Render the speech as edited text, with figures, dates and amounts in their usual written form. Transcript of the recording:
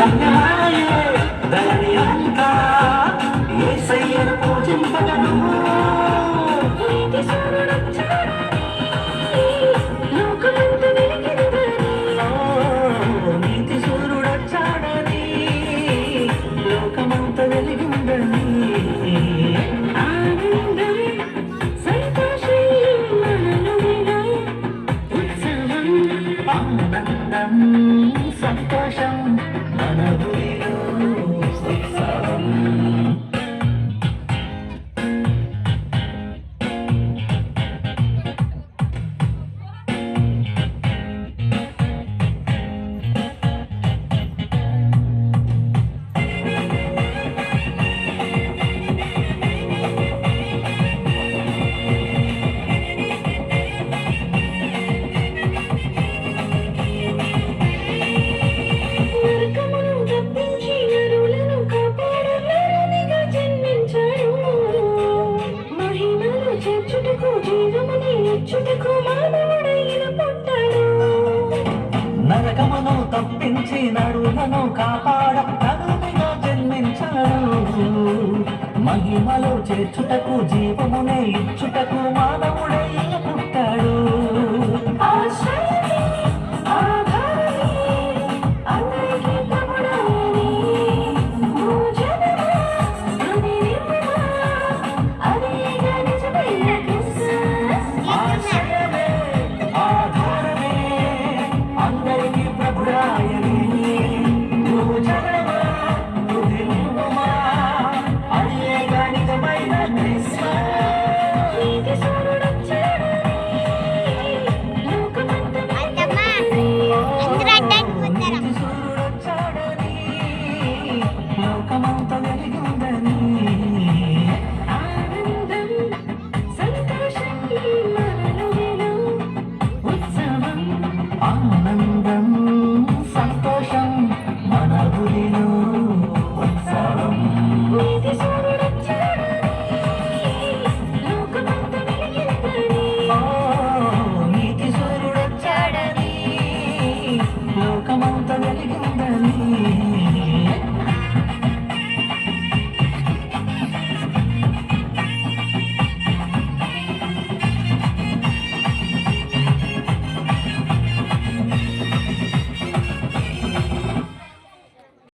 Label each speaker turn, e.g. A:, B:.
A: ధన్యమాయే ధరణి అంతా యేసయ్యను పూజింపగను
B: నీతి సూర్యుడొచ్చాడని లోకమంతా వెలిగిందని
A: నీతి సూర్యుడొచ్చాడని లోకమంతా వెలిగిందని
B: ఆనందం సంతోషం మనలో ఉత్సవం
A: ఆనందం సంతోషం మన గుడిలో ఉత్సవం
B: నరకమును తప్పించి నరులను కాపాడనరునిగా జన్మించాడు మహిమలో చేర్చుటకు జీవముని ఇచ్చుటకు మానవుడైన పుట్టాడు
A: నరకమును తప్పించి నరులను కాపాడ నరునిగా జన్మించాడు మహిమలో చేర్చుటకు జీవమునే ఇచ్చుటకు మానవుడే